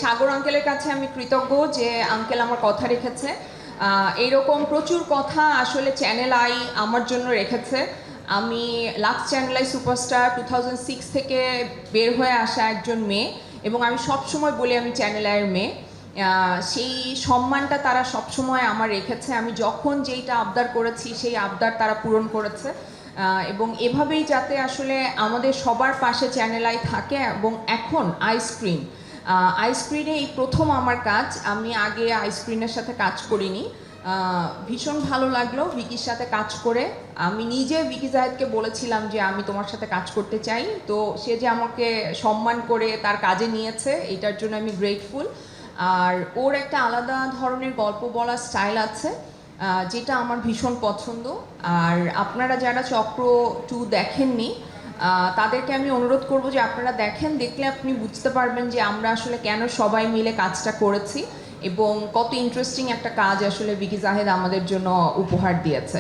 সাগর আঙ্কেলের কাছে আমি কৃতজ্ঞ যে আঙ্কেল আমার কথা রেখেছে। এইরকম প্রচুর কথা আসলে চ্যানেল আই আমার জন্য রেখেছে। আমি লাক্স চ্যানেল আই সুপারস্টার 2006 থেকে বের হয়ে আসা একজন মেয়ে, এবং আমি সবসময় বলি আমি চ্যানেল আইয়ের মেয়ে। সেই সম্মানটা তারা সবসময় আমার রেখেছে। আমি যখন যেইটা আবদার করেছি সেই আবদার তারা পূরণ করেছে, এবং এভাবেই যাতে আসলে আমাদের সবার পাশে চ্যানেল আই থাকে। এবং এখন আইস্ক্রিন আইস্ক্রিনে এই প্রথম আমার কাজ, আমি আগে আইস্ক্রিনের সাথে কাজ করিনি। ভীষণ ভালো লাগলো ভিকির সাথে কাজ করে। আমি নিজে ভিকি জাহেদকে বলেছিলাম যে আমি তোমার সাথে কাজ করতে চাই, তো সে যে আমাকে সম্মান করে তার কাজে নিয়েছে এটার জন্য আমি গ্রেটফুল। আর ওর একটা আলাদা ধরনের গল্প বলার স্টাইল আছে, যেটা আমার ভীষণ পছন্দ। আর আপনারা যারা চক্র 2 দেখেননি তাদেরকে আমি অনুরোধ করব যে আপনারা দেখেন, দেখলে আপনি বুঝতে পারবেন যে আমরা আসলে কেন সবাই মিলে কাজটা করেছি এবং কত ইন্টারেস্টিং একটা কাজ আসলে ভিকি জাহেদ আমাদের জন্য উপহার দিয়েছে।